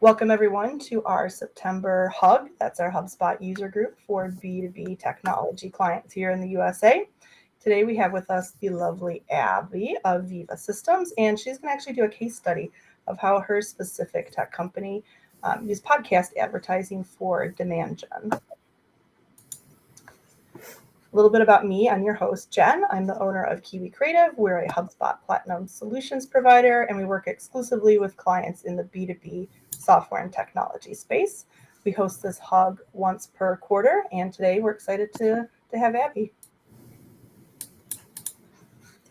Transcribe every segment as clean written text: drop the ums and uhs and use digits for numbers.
Welcome everyone to our September Hug. That's our HubSpot User Group for B2B Technology clients here in the USA. Today we have with us the lovely Abbie of Veeva Systems, and she's going to actually do a case study of how her specific tech company used podcast advertising for demand gen. A little bit about me. I'm your host, Jen. I'm the owner of Kiwi Creative. We're a HubSpot Platinum solutions provider, and we work exclusively with clients in the B2B software and technology space. We host this hug once per quarter, and today we're excited to have Abbie.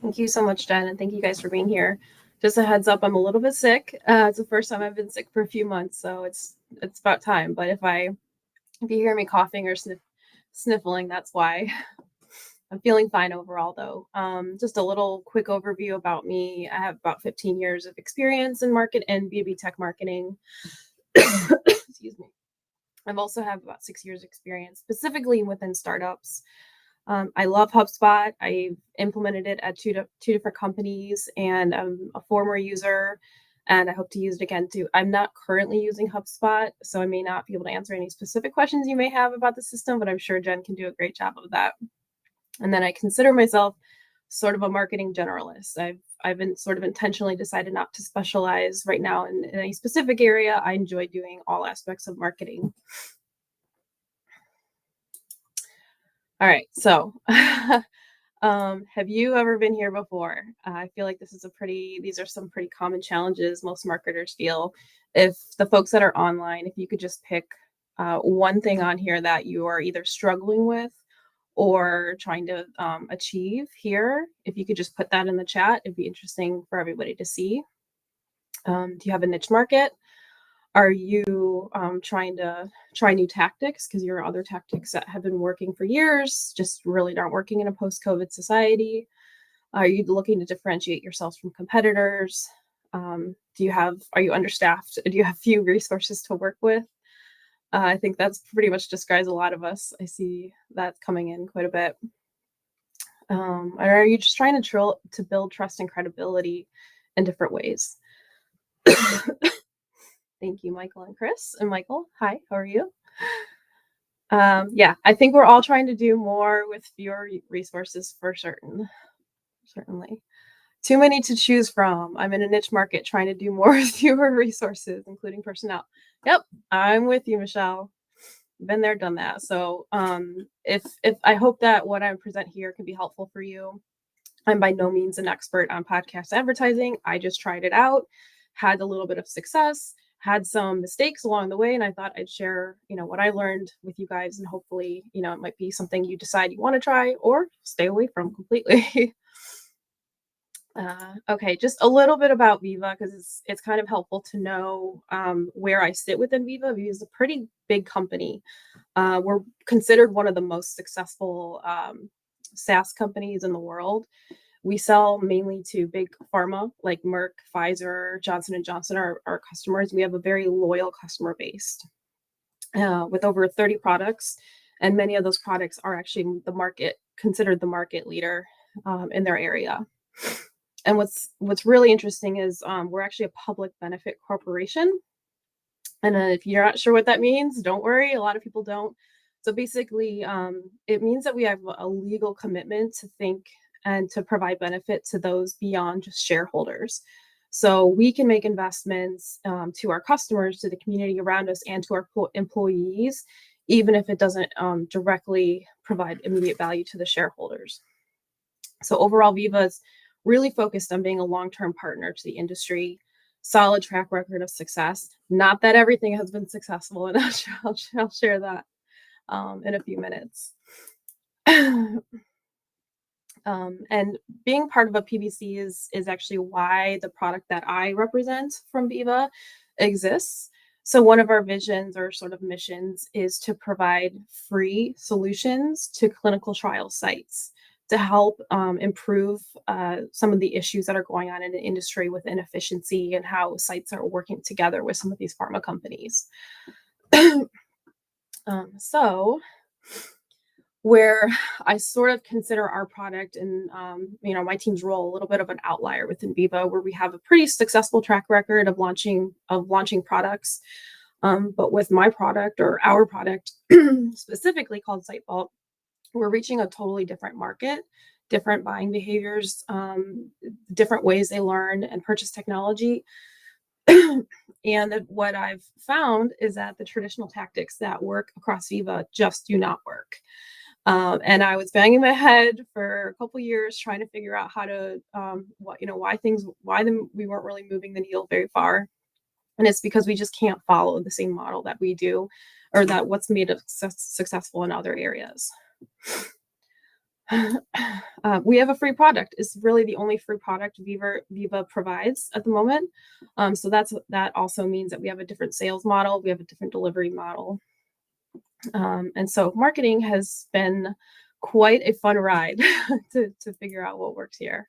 Thank you so much, Jen, and thank you guys for being here. Just a heads up, I'm a little bit sick. It's the first time I've been sick for a few months, so it's about time. But if you hear me coughing or sniffling, that's why. I'm feeling fine overall, though. Just a little quick overview about me. I have about 15 years of experience in market and B2B tech marketing. Excuse me. I've also have about 6 years experience specifically within startups. I love HubSpot. I've implemented it at two different companies, and I'm a former user, and I hope to use it again too. I'm not currently using HubSpot, so I may not be able to answer any specific questions you may have about the system, but I'm sure Jen can do a great job of that. And then I consider myself sort of a marketing generalist. I've been sort of intentionally decided not to specialize right now in any specific area. I enjoy doing all aspects of marketing. All right, so have you ever been here before? I feel like these are some pretty common challenges most marketers feel. If the folks that are online, if you could just pick one thing on here that you are either struggling with or trying to achieve here, if you could just put that in the chat, it'd be interesting for everybody to see. Do you have a niche market? Are you trying to try new tactics because your other tactics that have been working for years just really aren't working in a post-COVID society? Are you looking to differentiate yourselves from competitors? Are you understaffed? Do you have few resources to work with? I think that's pretty much describes a lot of us. I see that coming in quite a bit. Are you just trying to build trust and credibility in different ways? Thank you, Michael and Chris. And Michael, hi, how are you? Yeah, I think we're all trying to do more with fewer resources for certainly. Too many to choose from. I'm in a niche market trying to do more with fewer resources, including personnel. Yep, I'm with you, Michelle. Been there, done that. So if I hope that what I present here can be helpful for you. I'm by no means an expert on podcast advertising. I just tried it out, had a little bit of success, had some mistakes along the way, and I thought I'd share, what I learned with you guys, and hopefully, it might be something you decide you want to try or stay away from completely. Okay, just a little bit about Veeva because it's kind of helpful to know where I sit within Veeva. Veeva is a pretty big company. We're considered one of the most successful SaaS companies in the world. We sell mainly to big pharma like Merck, Pfizer, Johnson & Johnson are our customers. We have a very loyal customer base with over 30 products, and many of those products are actually considered the market leader in their area. And what's really interesting is we're actually a public benefit corporation. And if you're not sure what that means, don't worry. A lot of people don't. So basically, it means that we have a legal commitment to think and to provide benefit to those beyond just shareholders. So we can make investments to our customers, to the community around us, and to our employees, even if it doesn't directly provide immediate value to the shareholders. So overall, Veeva is really focused on being a long-term partner to the industry, solid track record of success. Not that everything has been successful, and I'll share that in a few minutes. And being part of a PBC is actually why the product that I represent from Veeva exists. So one of our visions or sort of missions is to provide free solutions to clinical trial sites to help improve some of the issues that are going on in the industry with inefficiency and how sites are working together with some of these pharma companies. So where I sort of consider our product and my team's role a little bit of an outlier within Veeva, where we have a pretty successful track record of launching products. But with my product or our product specifically called SiteVault, we're reaching a totally different market, different buying behaviors, different ways they learn and purchase technology. And what I've found is that the traditional tactics that work across Veeva just do not work. And I was banging my head for a couple years trying to figure out how to, we weren't really moving the needle very far. And it's because we just can't follow the same model that we do, or that what's made us successful in other areas. We have a free product. It's really the only free product Veeva provides at the moment. So that also means that we have a different sales model. We have a different delivery model. And so marketing has been quite a fun ride to figure out what works here.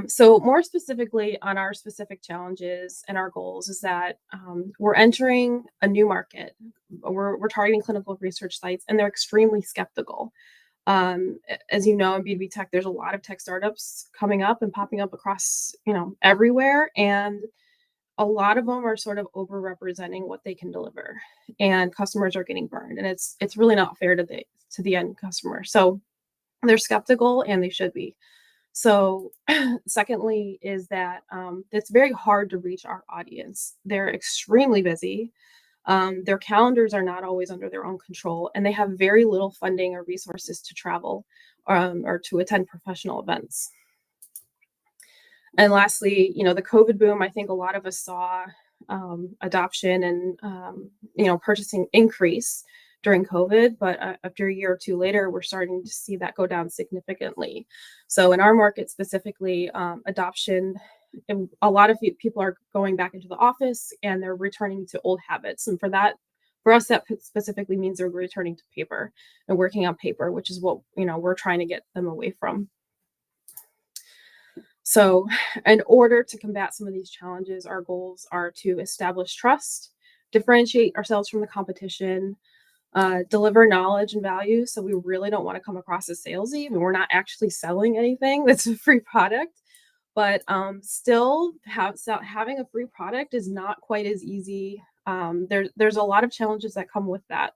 So more specifically on our specific challenges and our goals is that we're entering a new market. We're targeting clinical research sites, and they're extremely skeptical. As you know, in B2B tech, there's a lot of tech startups coming up and popping up across, everywhere. And a lot of them are sort of overrepresenting what they can deliver, and customers are getting burned. And it's really not fair to the end customer. So they're skeptical, and they should be. So secondly is that it's very hard to reach our audience. They're extremely busy. Their calendars are not always under their own control, and they have very little funding or resources to travel or to attend professional events. And lastly, the COVID boom, I think a lot of us saw adoption and, purchasing increase during COVID, but after a year or two later, we're starting to see that go down significantly. So in our market specifically, adoption, a lot of people are going back into the office, and they're returning to old habits. And for us, that specifically means they're returning to paper and working on paper, which is what, we're trying to get them away from. So in order to combat some of these challenges, our goals are to establish trust, differentiate ourselves from the competition, deliver knowledge and value. So we really don't want to come across as salesy. I mean, we're not actually selling anything. That's a free product, but still having a free product is not quite as easy. There's a lot of challenges that come with that.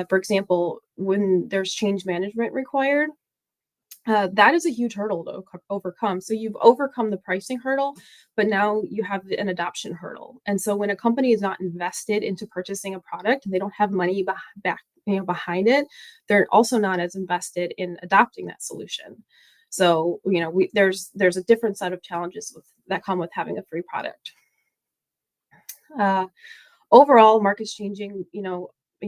For example, when there's change management required, that is a huge hurdle to overcome. So you've overcome the pricing hurdle, but now you have an adoption hurdle. And so when a company is not invested into purchasing a product and they don't have money behind it, they're also not as invested in adopting that solution. So, there's a different set of challenges that come with having a free product. Overall, market's changing.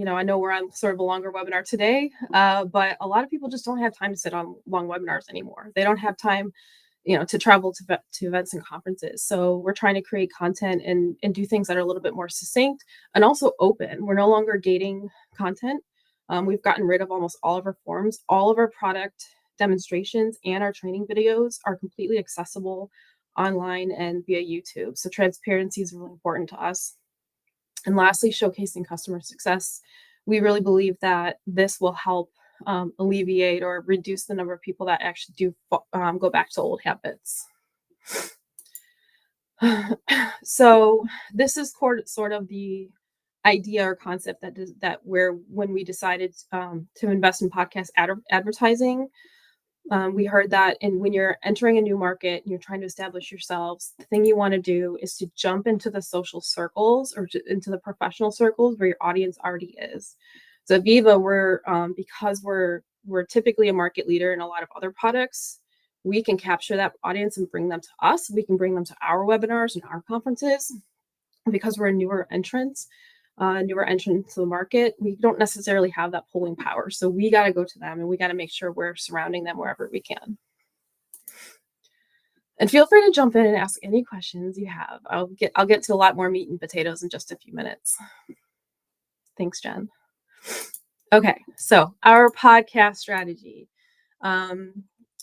I know we're on sort of a longer webinar today, but a lot of people just don't have time to sit on long webinars anymore. They don't have time, to travel to events and conferences. So we're trying to create content and do things that are a little bit more succinct and also open. We're no longer gating content. We've gotten rid of almost all of our forms. All of our product demonstrations and our training videos are completely accessible online and via YouTube. So transparency is really important to us. And lastly, showcasing customer success. We really believe that this will help alleviate or reduce the number of people that actually do go back to old habits. So this is sort of the idea or concept when we decided to invest in podcast advertising. We heard that when you're entering a new market and you're trying to establish yourselves, the thing you want to do is to jump into the social circles or into the professional circles where your audience already is. So at Veeva, because we're typically a market leader in a lot of other products, we can capture that audience and bring them to us. We can bring them to our webinars and our conferences. Because we're a newer entrant to the market, we don't necessarily have that pulling power. So we got to go to them, and we got to make sure we're surrounding them wherever we can. And feel free to jump in and ask any questions you have. I'll get to a lot more meat and potatoes in just a few minutes. Thanks, Jen. Okay, so our podcast strategy.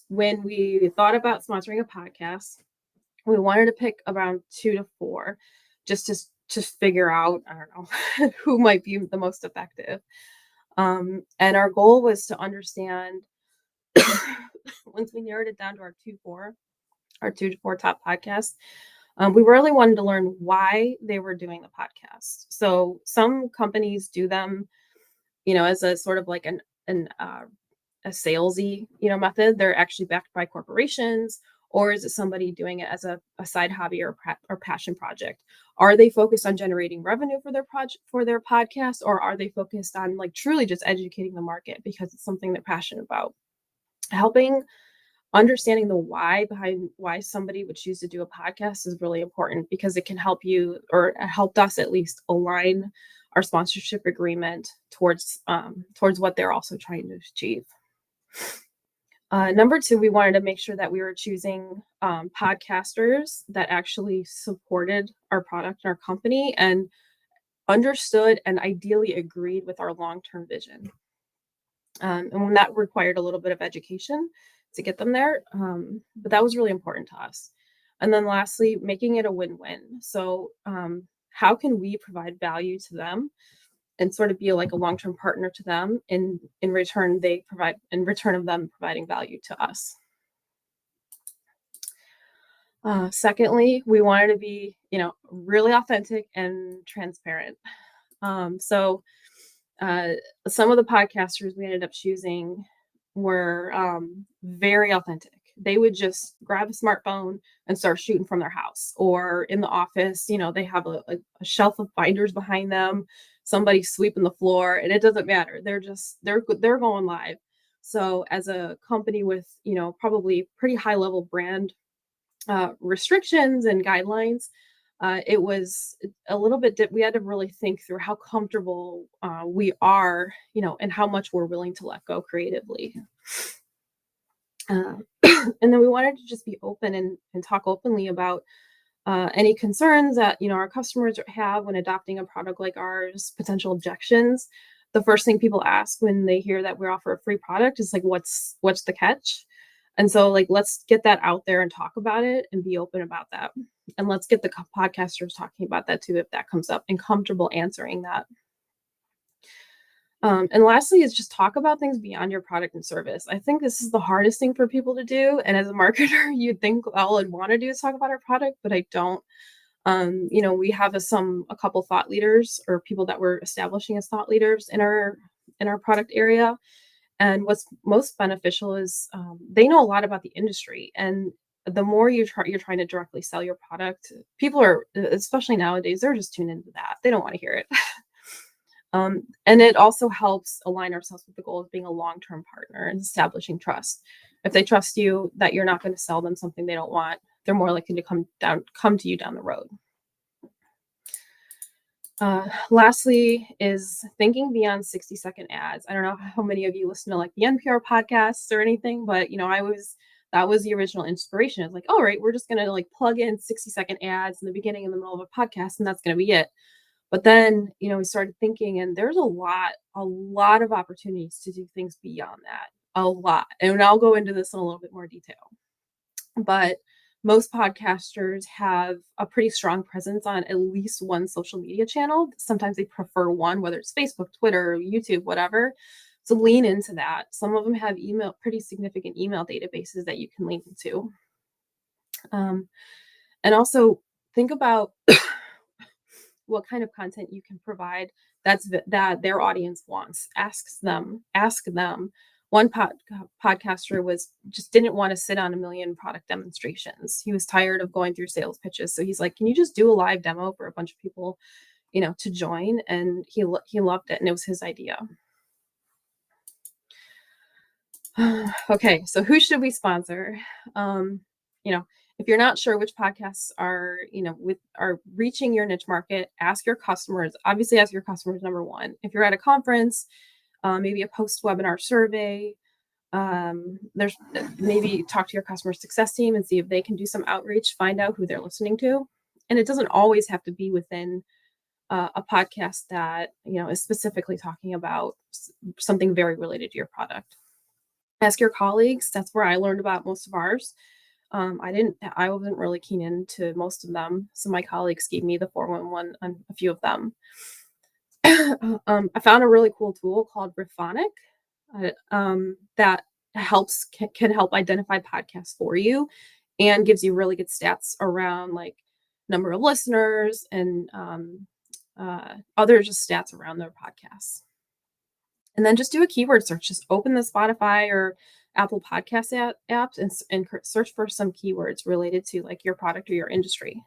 When we thought about sponsoring a podcast, we wanted to pick around 2 to 4, just to figure out, I don't know, who might be the most effective. And our goal was to understand, once we narrowed it down to our 2 to 4 top podcasts, we really wanted to learn why they were doing the podcast. So some companies do them, as a sort of like a salesy, method. They're actually backed by corporations, or is it somebody doing it as a side hobby or passion project? Are they focused on generating revenue for their project, for their podcast, or are they focused on like truly just educating the market because it's something they're passionate about? Helping understanding the why behind why somebody would choose to do a podcast is really important, because it can help you, or it helped us at least, align our sponsorship agreement towards what they're also trying to achieve. Number two, we wanted to make sure that we were choosing podcasters that actually supported our product and our company and understood and ideally agreed with our long-term vision. And when that required a little bit of education to get them there, but that was really important to us. And then lastly, making it a win-win. So how can we provide value to them and sort of be like a long-term partner to them, in return they provide, in return of them providing value to us. Secondly, we wanted to be, really authentic and transparent. So some of the podcasters we ended up choosing were very authentic. They would just grab a smartphone and start shooting from their house, or in the office. They have a shelf of binders behind them, somebody sweeping the floor, and it doesn't matter. They're going live. So as a company with, probably pretty high level brand restrictions and guidelines, it was a little bit we had to really think through how comfortable we are, and how much we're willing to let go creatively. And then we wanted to just be open and talk openly about any concerns that, our customers have when adopting a product like ours, potential objections. The first thing people ask when they hear that we offer a free product is like, what's the catch? And so, like, let's get that out there and talk about it and be open about that. And let's get the podcasters talking about that too, if that comes up, and comfortable answering that. And lastly is just talk about things beyond your product and service. I think this is the hardest thing for people to do. And as a marketer, you'd think all I'd want to do is talk about our product, but I don't. We have a couple thought leaders, or people that we're establishing as thought leaders in our product area. And what's most beneficial is they know a lot about the industry. And the more you're trying to directly sell your product, people are, especially nowadays, they're just tuned into that. They don't want to hear it. And it also helps align ourselves with the goal of being a long-term partner and establishing trust. If they trust you that you're not going to sell them something they don't want, they're more likely to come to you down the road. Lastly is thinking beyond 60-second ads. I don't know how many of you listen to like the NPR podcasts or anything, but that was the original inspiration. It's like, all right, we're just gonna like plug in 60-second ads in the beginning and the middle of a podcast, and that's gonna be it. But then, we started thinking, and there's a lot of opportunities to do things beyond that. A lot. And I'll go into this in a little bit more detail. But most podcasters have a pretty strong presence on at least one social media channel. Sometimes they prefer one, whether it's Facebook, Twitter, YouTube, whatever. So lean into that. Some of them have pretty significant email databases that you can lean into. And also think about what kind of content you can provide that their audience wants. Ask them. One podcaster just didn't want to sit on a million product demonstrations. He was tired of going through sales pitches. So he's like, can you just do a live demo for a bunch of people, to join? And he loved it. And it was his idea. Okay. So who should we sponsor? If you're not sure which podcasts are, are reaching your niche market, ask your customers. Obviously, ask your customers, number one. If you're at a conference, maybe a post-webinar survey, there's maybe talk to your customer success team and see if they can do some outreach, find out who they're listening to. And it doesn't always have to be within a podcast that, is specifically talking about something very related to your product. Ask your colleagues. That's where I learned about most of ours. I wasn't really keen into most of them. So my colleagues gave me the 411 on a few of them. I found a really cool tool called Riphonic that can help identify podcasts for you and gives you really good stats around like number of listeners and other just stats around their podcasts. And then just do a keyword search. Just open the Spotify or Apple Podcast apps and search for some keywords related to like your product or your industry.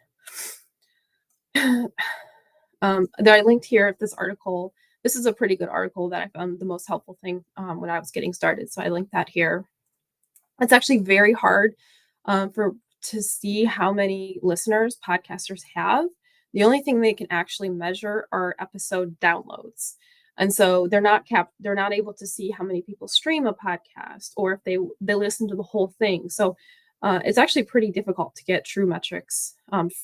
That I linked here this article. This is a pretty good article that I found the most helpful thing when I was getting started. So I linked that here. It's actually very hard to see how many listeners podcasters have. The only thing they can actually measure are episode downloads. And so they're not able to see how many people stream a podcast or if they listen to the whole thing. So it's actually pretty difficult to get true metrics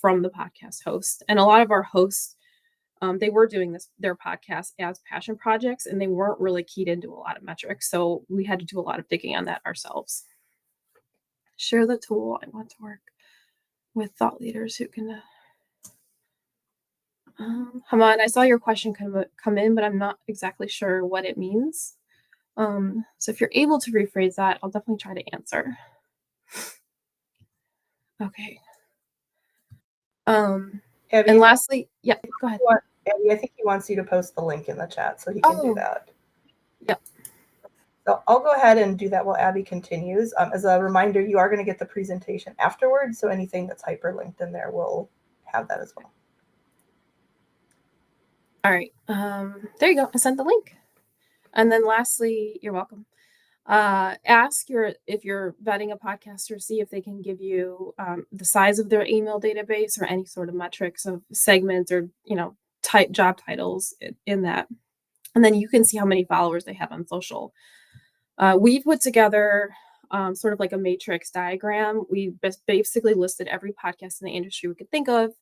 from the podcast host. And a lot of our hosts, they were doing their podcast as passion projects, and they weren't really keyed into a lot of metrics. So we had to do a lot of digging on that ourselves. Share the tool. I want to work with thought leaders who can. Hamad, I saw your question come in, but I'm not exactly sure what it means. So if you're able to rephrase that, I'll definitely try to answer. Okay. Abbie, and lastly, yeah, go ahead. Abbie, I think he wants you to post the link in the chat so he can do that. Yep. So I'll go ahead and do that while Abbie continues. As a reminder, you are going to get the presentation afterwards, so anything that's hyperlinked in there will have that as well. All right. There you go. I sent the link. And then lastly, you're welcome. Ask if you're vetting a podcaster, see if they can give you the size of their email database or any sort of metrics of segments or job titles in that, and then you can see how many followers they have on social. We put together sort of like a matrix diagram. We basically listed every podcast in the industry we could think of.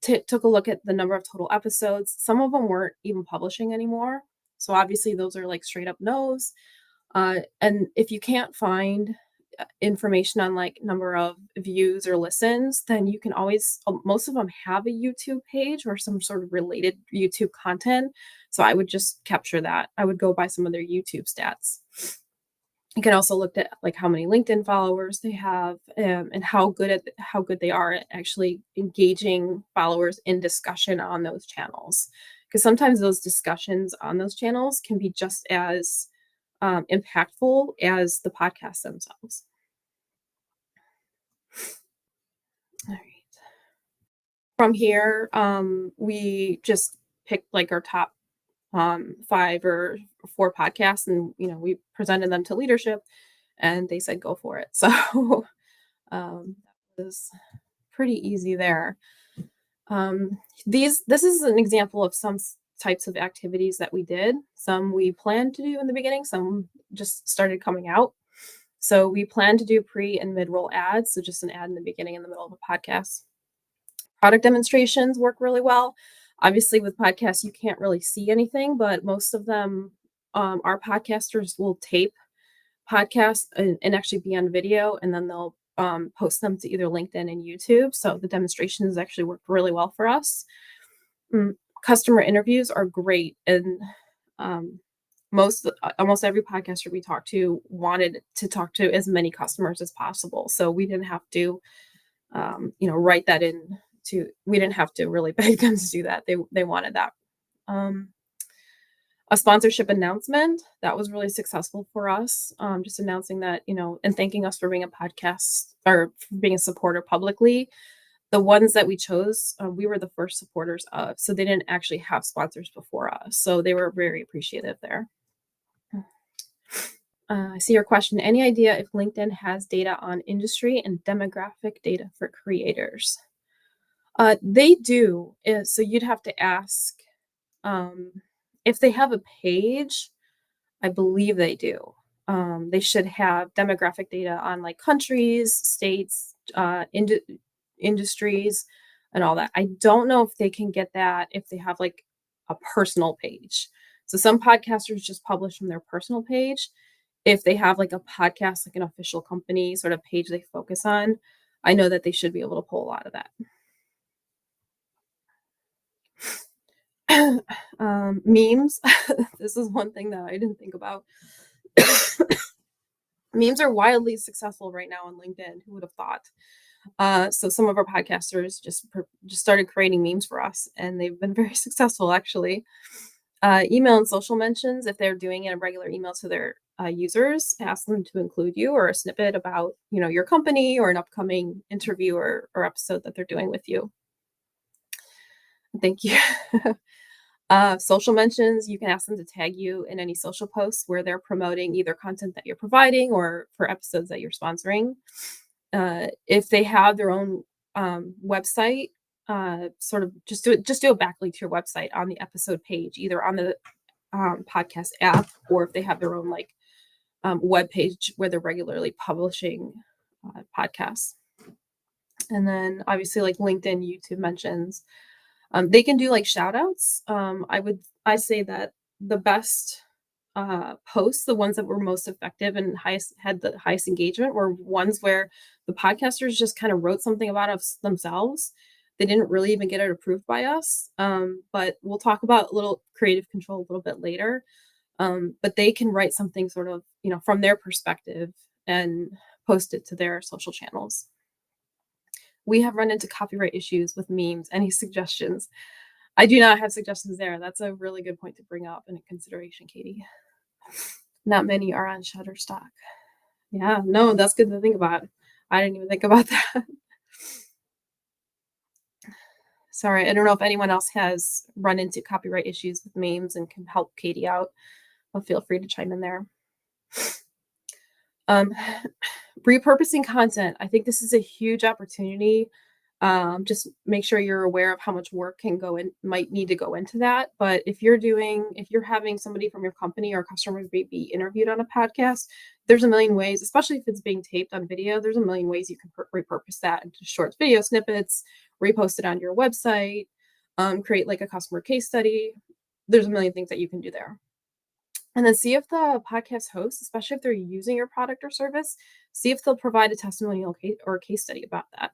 Took a look at the number of total episodes. Some of them weren't even publishing anymore, so obviously those are like straight up no's. And if you can't find information on like number of views or listens, then you can always, most of them have a YouTube page or some sort of related YouTube content. So I would just capture that. I would go by some of their YouTube stats. You can also look at like how many LinkedIn followers they have and how good they are at actually engaging followers in discussion on those channels. Because sometimes those discussions on those channels can be just as impactful as the podcasts themselves. All right. From here, we just picked like our top 5 or 4 podcasts, and we presented them to leadership, and they said go for it. So that was pretty easy there. This is an example of some types of activities that we did. Some we planned to do in the beginning, some just started coming out. So we plan to do pre and mid-roll ads, so just an ad in the beginning and the middle of a podcast. Product demonstrations work really well. Obviously, with podcasts, you can't really see anything, but most of them, our podcasters will tape podcasts and actually be on video, and then they'll post them to either LinkedIn and YouTube. So the demonstrations actually worked really well for us. Customer interviews are great, and almost every podcaster we talked to wanted to talk to as many customers as possible. So we didn't have to, write that in. We didn't have to really beg them to do that. They wanted that. A sponsorship announcement that was really successful for us. Just announcing that, and thanking us for being a podcast or for being a supporter publicly. The ones that we chose, we were the first supporters of, so they didn't actually have sponsors before us. So they were very appreciative there. I see your question. Any idea if LinkedIn has data on industry and demographic data for creators? They do. So you'd have to ask if they have a page. I believe they do. They should have demographic data on like countries, states, industries, and all that. I don't know if they can get that if they have like a personal page. So some podcasters just publish from their personal page. If they have like a podcast, like an official company sort of page they focus on, I know that they should be able to pull a lot of that. Memes. This is one thing that I didn't think about. Memes are wildly successful right now on LinkedIn. Who would have thought? So some of our podcasters just started creating memes for us, and they've been very successful actually. Email and social mentions, if they're doing a regular email to their users, ask them to include you or a snippet about your company or an upcoming interview or episode that they're doing with you. Thank you. Social mentions, you can ask them to tag you in any social posts where they're promoting either content that you're providing or for episodes that you're sponsoring. If they have their own website, sort of just do a backlink to your website on the episode page, either on the podcast app, or if they have their own web page where they're regularly publishing podcasts. And then obviously LinkedIn, YouTube mentions. They can do shout outs. I say that the best posts, the ones that were most effective and had the highest engagement, were ones where the podcasters just kind of wrote something about us themselves. They didn't really even get it approved by us. But we'll talk about a little creative control a little bit later. But they can write something sort of, from their perspective and post it to their social channels. We have run into copyright issues with memes. Any suggestions? I do not have suggestions there. That's a really good point to bring up in consideration, Katie. Not many are on Shutterstock. Yeah, no, that's good to think about. I didn't even think about that. Sorry, I don't know if anyone else has run into copyright issues with memes and can help Katie out. Well, feel free to chime in there. Repurposing content. I think this is a huge opportunity. Just make sure you're aware of how much work might need to go into that. But if you're having somebody from your company or customers be interviewed on a podcast, there's a million ways, especially if it's being taped on video, there's a million ways you can repurpose that into short video snippets, repost it on your website, create a customer case study. There's a million things that you can do there. And then see if the podcast host, especially if they're using your product or service, see if they'll provide a testimonial or a case study about that.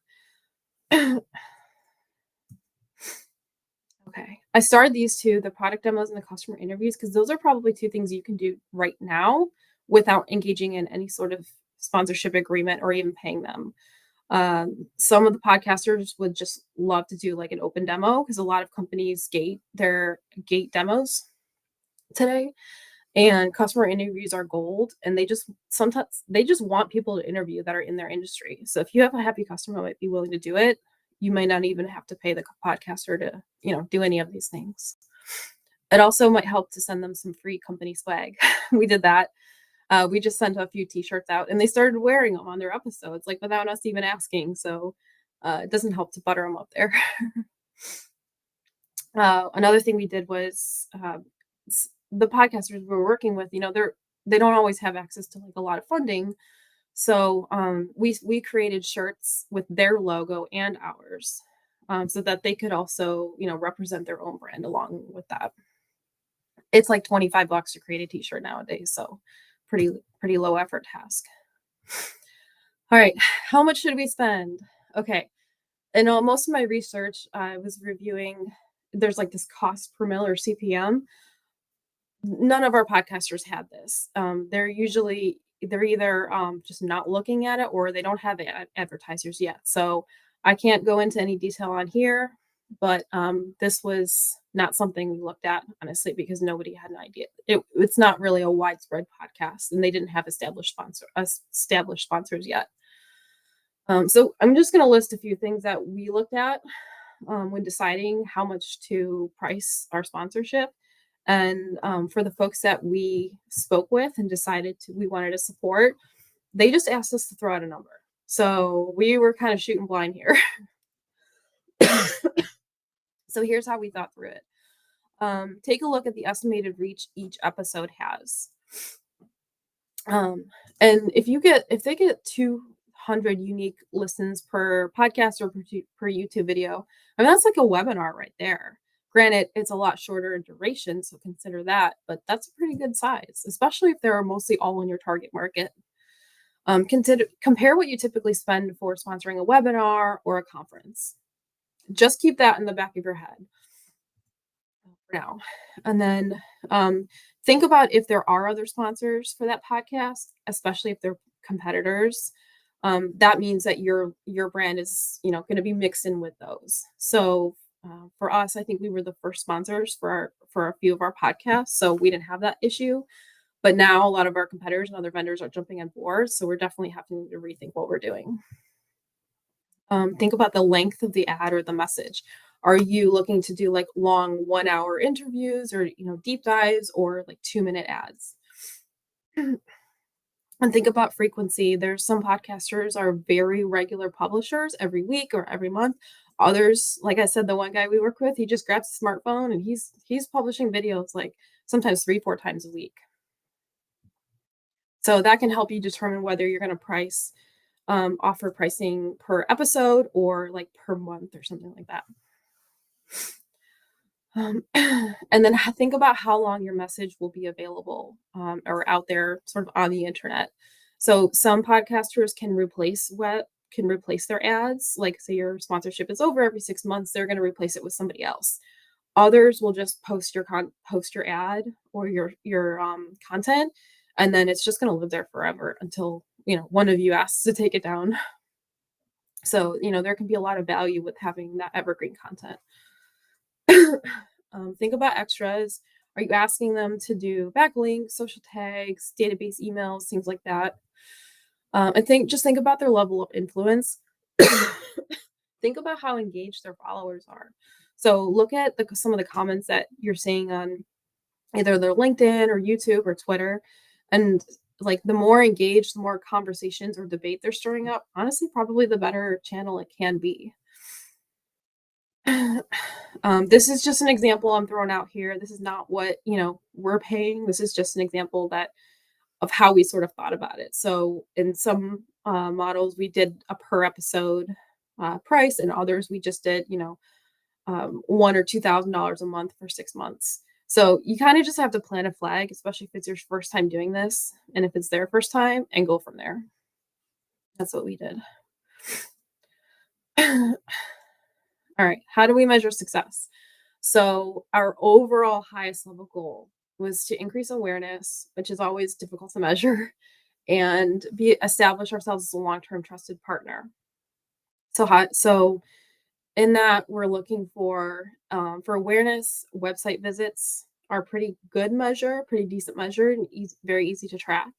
Okay. I started these two, the product demos and the customer interviews, because those are probably two things you can do right now without engaging in any sort of sponsorship agreement or even paying them. Some of the podcasters would just love to do an open demo, because a lot of companies gate demos today. And customer interviews are gold, and they just want people to interview that are in their industry. So if you have a happy customer who might be willing to do it, you might not even have to pay the podcaster to, do any of these things. It also might help to send them some free company swag. We did that. We just sent a few t-shirts out, and they started wearing them on their episodes, without us even asking. So it doesn't help to butter them up there. Another thing we did was the podcasters we were working with, they don't always have access to a lot of funding. So we created shirts with their logo and ours, so that they could also, represent their own brand along with that. It's $25 to create a t-shirt nowadays. So pretty low effort task. All right. How much should we spend? Okay. And most of my research, I was reviewing, there's this cost per mil or CPM. None of our podcasters had this. They're either just not looking at it, or they don't have advertisers yet. So I can't go into any detail on here, but this was not something we looked at, honestly, because nobody had an idea. It's not really a widespread podcast, and they didn't have established sponsors yet. So I'm just going to list a few things that we looked at when deciding how much to price our sponsorship. And for the folks that we spoke with and decided we wanted to support, they just asked us to throw out a number. So we were kind of shooting blind here. So here's how we thought through it. Take a look at the estimated reach each episode has. And if they get 200 unique listens per podcast or per YouTube video, I mean, that's a webinar right there. Granted, it's a lot shorter in duration, so consider that, but that's a pretty good size, especially if they're mostly all in your target market. Compare what you typically spend for sponsoring a webinar or a conference. Just keep that in the back of your head. now. And then think about if there are other sponsors for that podcast, especially if they're competitors. That means that your brand is, going to be mixed in with those. So for us, I think we were the first sponsors for a few of our podcasts, so we didn't have that issue. But now a lot of our competitors and other vendors are jumping on board, so we're definitely having to rethink what we're doing. Think about the length of the ad or the message. Are you looking to do like long 1 hour interviews or deep dives, or like 2 minute ads? And think about frequency. There's some podcasters are very regular publishers every week or every month. Others, like I said, the one guy we work with, he just grabs a smartphone and he's publishing videos like sometimes 3-4 times a week. So that can help you determine whether you're going to offer pricing per episode or like per month or something like that. And then think about how long your message will be available or out there sort of on the internet. So some podcasters can replace their ads. Like say your sponsorship is over every 6 months, they're going to replace it with somebody else. Others will just post your ad or your content, and then it's just going to live there forever until one of you asks to take it down. So there can be a lot of value with having that evergreen content. Think about extras. Are you asking them to do backlinks, social tags, database emails, things like that? And think about their level of influence. Think about how engaged their followers are. So look at some of the comments that you're seeing on either their LinkedIn or YouTube or Twitter, and like the more engaged, the more conversations or debate they're stirring up. Honestly, probably the better channel it can be. This is just an example I'm throwing out here. This is not what we're paying. This is just an example of how we sort of thought about it. So in some models, we did a per episode price, and others we just did $1,000 or $2,000 a month for 6 months. So you kind of just have to plant a flag, especially if it's your first time doing this, and if it's their first time, and go from there. That's what we did. All right, how do we measure success? So our overall highest level goal was to increase awareness, which is always difficult to measure, and establish ourselves as a long-term trusted partner. So in that, we're looking for awareness. Website visits are pretty good measure, pretty decent measure, and very easy to track.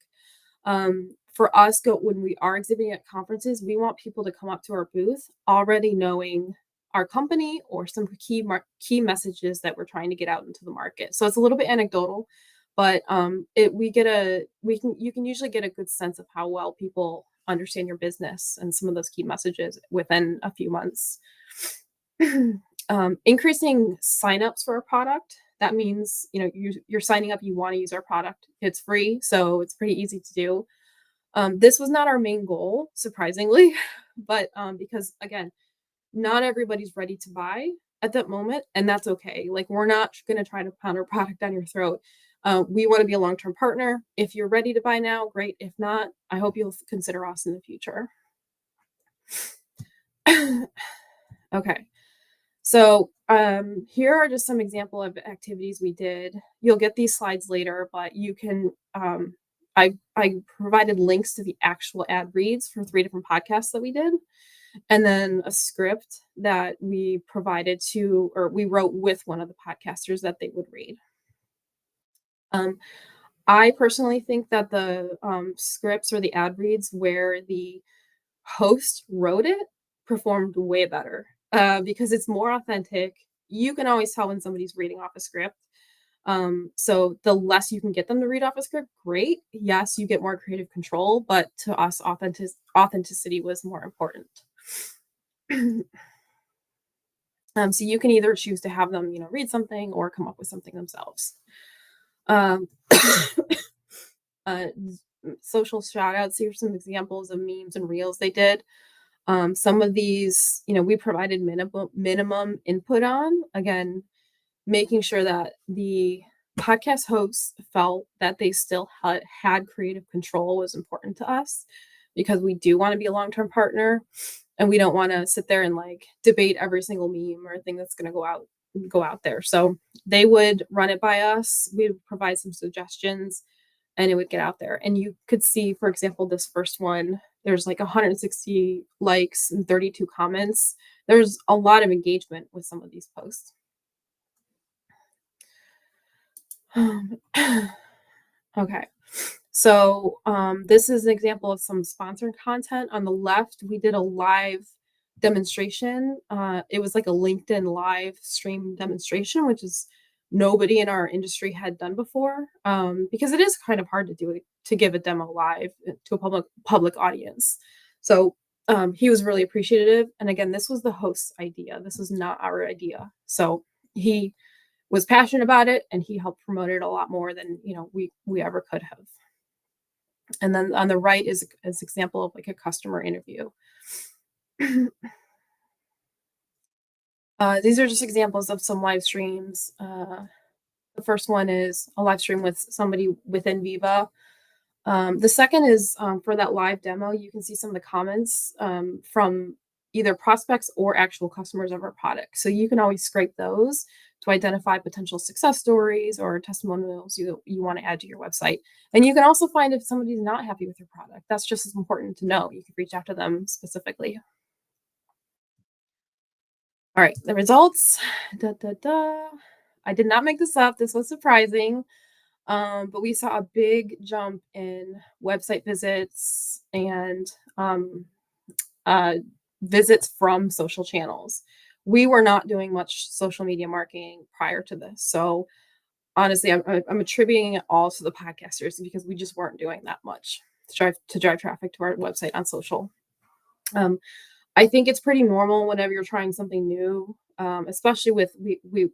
For us, when we are exhibiting at conferences, we want people to come up to our booth already knowing our company or some key messages that we're trying to get out into the market. So it's a little bit anecdotal, but you can usually get a good sense of how well people understand your business and some of those key messages within a few months. Increasing signups for a product. That means you're signing up, you want to use our product. It's free, so it's pretty easy to do. This was not our main goal, surprisingly, but because again, not everybody's ready to buy at that moment, and that's okay. Like we're not going to try to pound our product down your throat. We want to be a long-term partner. If you're ready to buy now, great. If not, I hope you'll consider us in the future. Okay. So here are just some example of activities we did. You'll get these slides later, but you can, I provided links to the actual ad reads for 3 different podcasts that we did, and then a script that we we wrote with one of the podcasters that they would read. I personally think that the scripts or the ad reads where the host wrote it performed way better because it's more authentic. You can always tell when somebody's reading off a script. So the less you can get them to read off a script, great. Yes, you get more creative control, but to us, authenticity was more important. So you can either choose to have them, read something or come up with something themselves. Social shout outs. Here's some examples of memes and reels they did. Some of these, we provided minimum input on, again, making sure that the podcast hosts felt that they still had creative control was important to us, because we do want to be a long-term partner and we don't want to sit there and like debate every single meme or thing that's going to go out go out there. So they would run it by us. We would provide some suggestions and it would get out there. And you could see, for example, this first one, there's like 160 likes and 32 comments. There's a lot of engagement with some of these posts. Okay. So this is an example of some sponsored content. On the left, we did a live demonstration. It was like a LinkedIn live stream demonstration, which is nobody in our industry had done before, because it is kind of hard to do it, to give a demo live to a public audience. So he was really appreciative. And again, this was the host's idea. This was not our idea. So he was passionate about it and he helped promote it a lot more than we ever could have. And then on the right is an example of like a customer interview. These are just examples of some live streams. The first one is a live stream with somebody within Veeva. The second is for that live demo, you can see some of the comments from either prospects or actual customers of our product. So you can always scrape those to identify potential success stories or testimonials you want to add to your website. And you can also find if somebody's not happy with your product. That's just as important to know. You can reach out to them specifically. All right, the results. I did not make this up. This was surprising. But we saw a big jump in website visits and visits from social channels. We were not doing much social media marketing prior to this. So honestly, I'm attributing it all to the podcasters because we just weren't doing that much to drive traffic to our website on social. I think it's pretty normal whenever you're trying something new, especially with we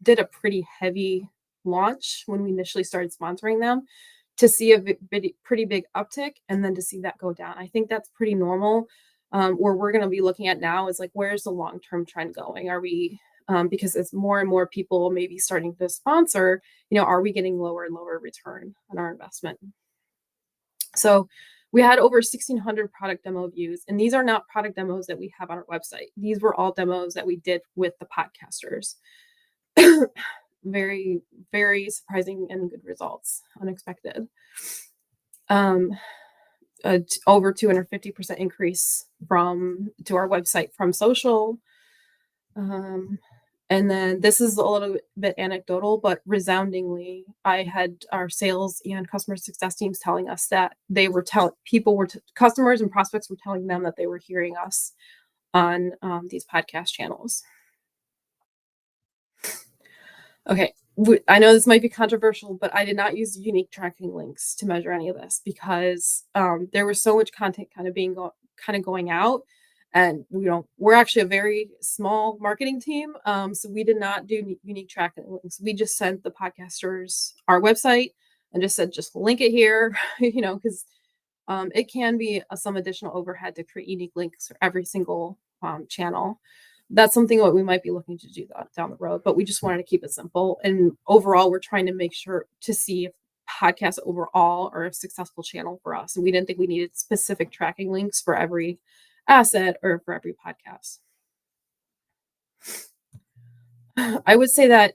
did a pretty heavy launch when we initially started sponsoring them, to see a pretty big uptick and then to see that go down. I think that's pretty normal. Where we're going to be looking at now is like, where's the long-term trend going? Are we, because as more and more people maybe starting to sponsor, are we getting lower and lower return on our investment? So we had over 1,600 product demo views, and these are not product demos that we have on our website. These were all demos that we did with the podcasters. Very, very surprising and good results, unexpected. Over 250% increase to our website from social. And then this is a little bit anecdotal, but resoundingly, I had our sales and customer success teams telling us that they were customers and prospects were telling them that they were hearing us on these podcast channels. Okay, I know this might be controversial, but I did not use unique tracking links to measure any of this because there was so much content kind of going out, and we're actually a very small marketing team, so we did not do unique tracking links. We just sent the podcasters our website and just said, just link it here, because it can be some additional overhead to create unique links for every single channel. That's something what we might be looking to do down the road, but we just wanted to keep it simple. And overall, we're trying to make sure to see if podcasts overall are a successful channel for us. And we didn't think we needed specific tracking links for every asset or for every podcast. I would say that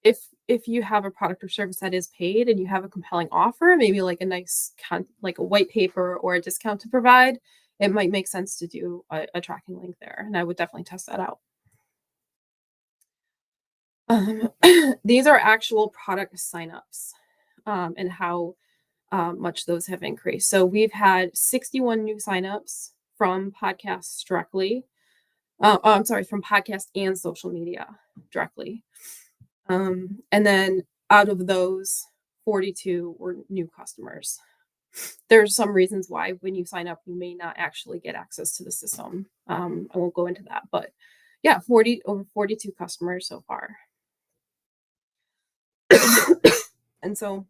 if you have a product or service that is paid and you have a compelling offer, maybe like a nice like a white paper or a discount to provide, it might make sense to do a tracking link there. And I would definitely test that out. These are actual product signups and how much those have increased. So we've had 61 new signups from podcasts directly. I'm sorry, from podcasts and social media directly. And then out of those, 42 were new customers. There's some reasons why when you sign up, you may not actually get access to the system. I won't go into that, but yeah, over 42 customers so far. And so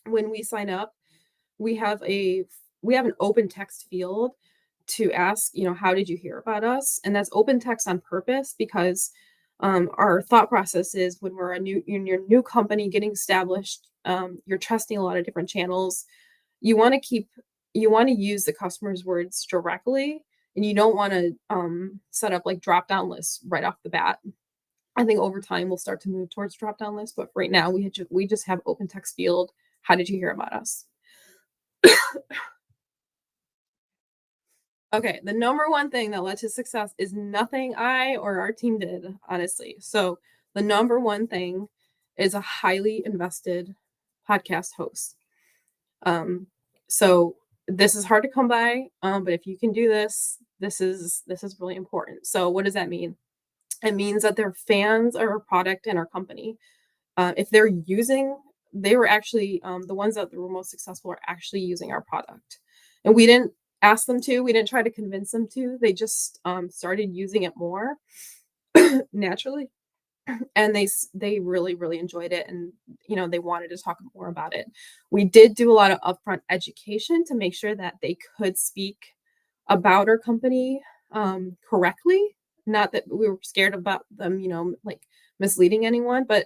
when we sign up, we have an open text field to ask, how did you hear about us? And that's open text on purpose because our thought process is when we're in your new company getting established, you're testing a lot of different channels. You want to use the customer's words directly, and you don't want to set up like drop down lists right off the bat. I think over time we'll start to move towards drop down lists, but right now we just have open text field. How did you hear about us? Okay, the number one thing that led to success is nothing I or our team did, honestly. So the number one thing is a highly invested podcast host. So this is hard to come by, but if you can do this, this is really important. So what does that mean? It means that they're fans of our product and our company. If they're using, they were actually the ones that were most successful are actually using our product, and we didn't ask them to. We didn't try to convince them to. They just started using it more naturally, and they really enjoyed it, and they wanted to talk more about it. We did do a lot of upfront education to make sure that they could speak about our company correctly. Not that we were scared about them, like misleading anyone, but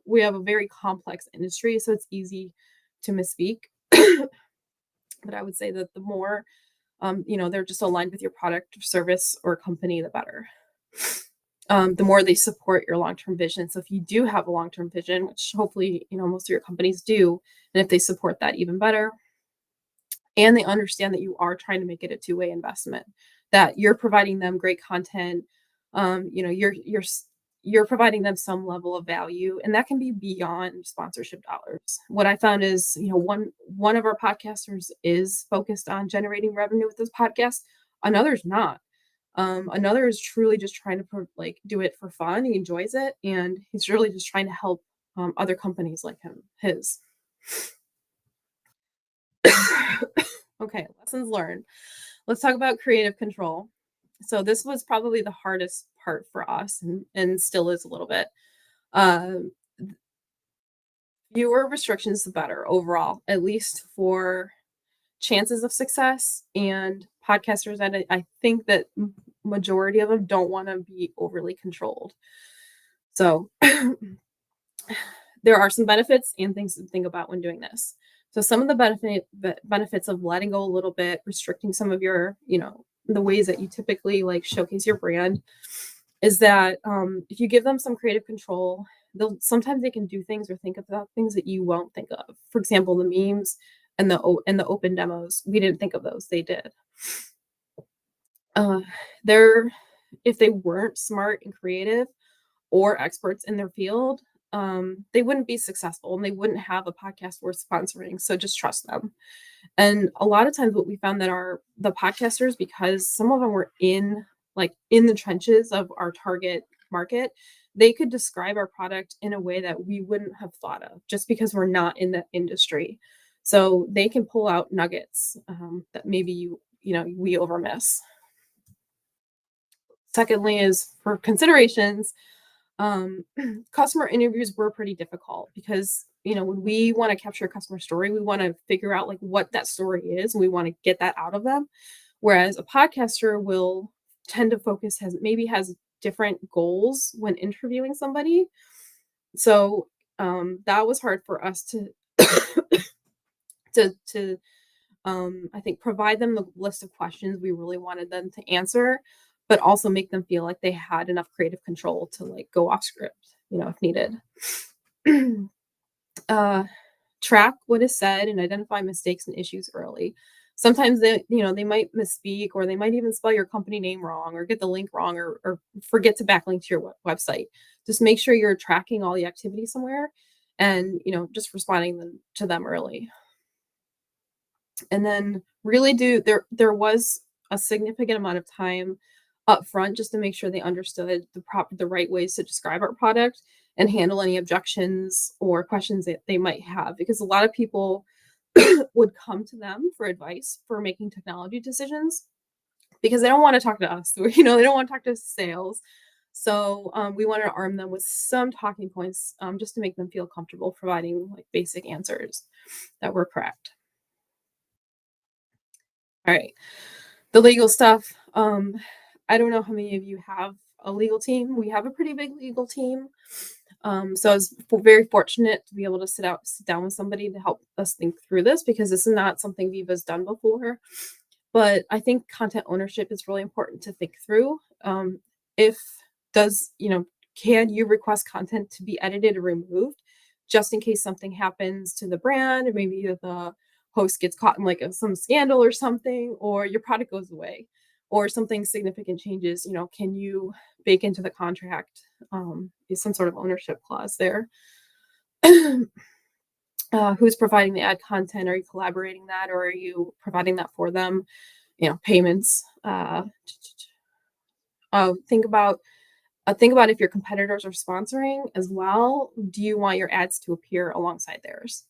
we have a very complex industry, so it's easy to misspeak. But I would say that the more they're just aligned with your product or service or company, the better. The more they support your long-term vision. So if you do have a long-term vision, which hopefully, most of your companies do, and if they support that even better, and they understand that you are trying to make it a two-way investment, that you're providing them great content, you're providing them some level of value, and that can be beyond sponsorship dollars. What I found is, one of our podcasters is focused on generating revenue with this podcast, another's not. Another is truly just trying to do it for fun. He enjoys it, and he's really just trying to help other companies like his. Okay, lessons learned. Let's talk about creative control. So this was probably the hardest part for us, and still is a little bit. Uh, Fewer restrictions, the better overall, at least for chances of success. And podcasters, I think that majority of them don't want to be overly controlled. So there are some benefits and things to think about when doing this. So some of the benefits of letting go a little bit, restricting some of your, the ways that you typically showcase your brand, is that if you give them some creative control, sometimes they can do things or think about things that you won't think of. For example, the memes and the open demos, we didn't think of those, they did. If they weren't smart and creative or experts in their field, they wouldn't be successful and they wouldn't have a podcast worth sponsoring. So just trust them. And a lot of times what we found that the podcasters, because some of them were in the trenches of our target market, they could describe our product in a way that we wouldn't have thought of just because we're not in the industry. So they can pull out nuggets that maybe we overmiss. Secondly is for considerations, customer interviews were pretty difficult because, when we want to capture a customer story, we want to figure out what that story is, and we want to get that out of them. Whereas a podcaster will tend to has different goals when interviewing somebody. So that was hard for us to to I think provide them the list of questions we really wanted them to answer, but also make them feel like they had enough creative control to go off script, if needed. Track what is said and identify mistakes and issues early. Sometimes they might misspeak, or they might even spell your company name wrong, or get the link wrong, or forget to backlink to your website. Just make sure you're tracking all the activity somewhere, and just responding to them early. And then really there was a significant amount of time up front just to make sure they understood the right ways to describe our product and handle any objections or questions that they might have, because a lot of people would come to them for advice for making technology decisions because they don't want to talk to us. They don't want to talk to sales. So we wanted to arm them with some talking points just to make them feel comfortable providing basic answers that were correct. All right. The legal stuff. I don't know how many of you have a legal team. We have a pretty big legal team. So I was very fortunate to be able to sit down with somebody to help us think through this, because this is not something Veeva's done before. But I think content ownership is really important to think through. can you request content to be edited or removed just in case something happens to the brand, or maybe the host gets caught in like some scandal or something, or your product goes away, or something significant changes? Can you bake into the contract is some sort of ownership clause there? Who's providing the ad content? Are you collaborating that, or are you providing that for them? Payments. Think about if your competitors are sponsoring as well. Do you want your ads to appear alongside theirs?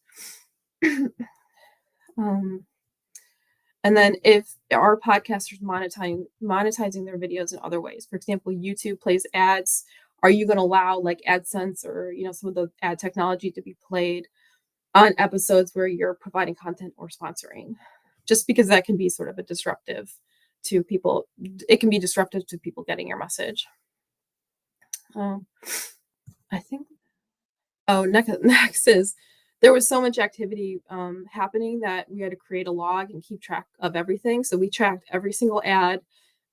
And then if our podcasters monetizing their videos in other ways, for example, YouTube plays ads, are you going to allow like AdSense or some of the ad technology to be played on episodes where you're providing content or sponsoring? Just because that can be sort of a disruptive to people. It can be disruptive to people getting your message. I think. Oh, next is there was so much activity happening that we had to create a log and keep track of everything. So we tracked every single ad,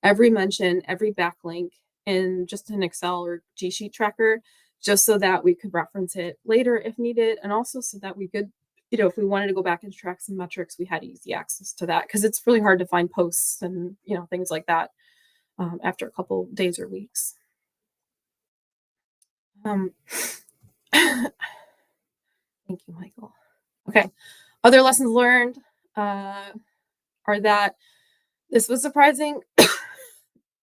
every mention, every backlink in just an Excel or G Sheet tracker, just so that we could reference it later if needed, and also so that we could, if we wanted to go back and track some metrics, we had easy access to that, because it's really hard to find posts and things like that after a couple days or weeks. Thank you, Michael. Okay. Other lessons learned are that this was surprising,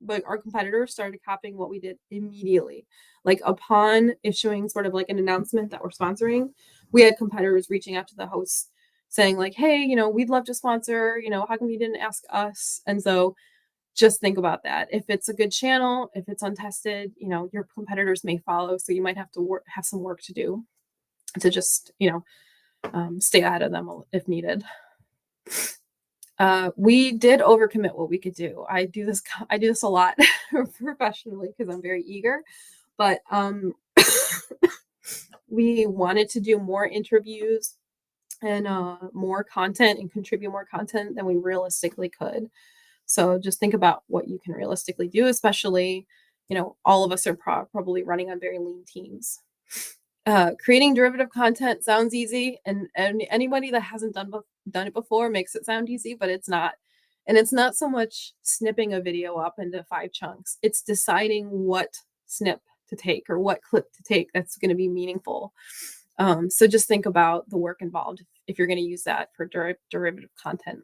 but our competitors started copying what we did immediately. Like upon issuing sort of like an announcement that we're sponsoring, we had competitors reaching out to the hosts saying like, hey, we'd love to sponsor, how come you didn't ask us? And so just think about that. If it's a good channel, if it's untested, your competitors may follow. So you might have to have some work to do to just, stay ahead of them if needed. We did overcommit what we could do. I do this a lot professionally because I'm very eager, but we wanted to do more interviews and more content and contribute more content than we realistically could. So just think about what you can realistically do, especially, all of us are probably running on very lean teams. Creating derivative content sounds easy, and anybody that hasn't done it before makes it sound easy, but it's not. And it's not so much snipping a video up into 5 chunks. It's deciding what snip to take or what clip to take that's going to be meaningful. So just think about the work involved if you're going to use that for derivative content.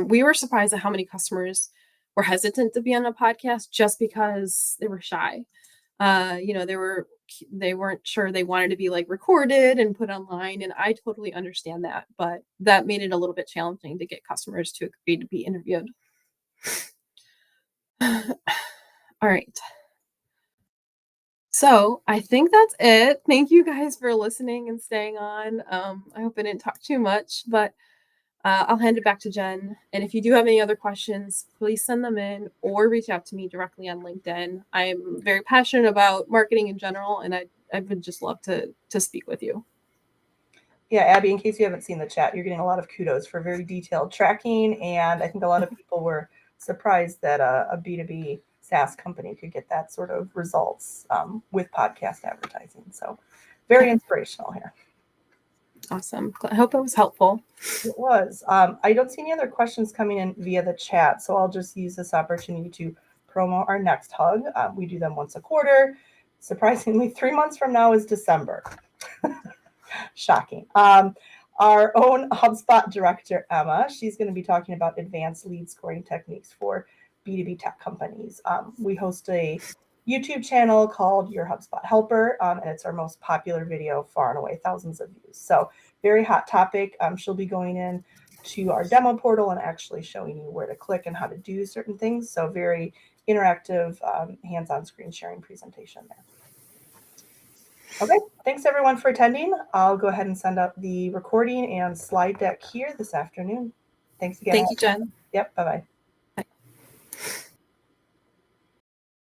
We were surprised at how many customers were hesitant to be on a podcast just because they were shy. They weren't sure they wanted to be like recorded and put online, and I totally understand that, but that made it a little bit challenging to get customers to agree to be interviewed. All right. So I think that's it. Thank you guys for listening and staying on. I hope I didn't talk too much, but I'll hand it back to Jen. And if you do have any other questions, please send them in or reach out to me directly on LinkedIn. I'm very passionate about marketing in general, and I would just love to speak with you. Yeah, Abbie, in case you haven't seen the chat, you're getting a lot of kudos for very detailed tracking. And I think a lot of people were surprised that a B2B SaaS company could get that sort of results with podcast advertising. So very inspirational here. Awesome. I hope it was helpful. It was. I don't see any other questions coming in via the chat, so I'll just use this opportunity to promo our next hug. We do them once a quarter. Surprisingly, 3 months from now is December. Shocking. Our own HubSpot director, Emma, she's going to be talking about advanced lead scoring techniques for B2B tech companies. We host a YouTube channel called Your HubSpot Helper, and it's our most popular video, far and away, thousands of views. So very hot topic. She'll be going in to our demo portal and actually showing you where to click and how to do certain things. So very interactive, hands-on screen sharing presentation there. Okay, thanks everyone for attending. I'll go ahead and send out the recording and slide deck here this afternoon. Thanks again. Thank you, Jen. Yep, bye-bye. Bye.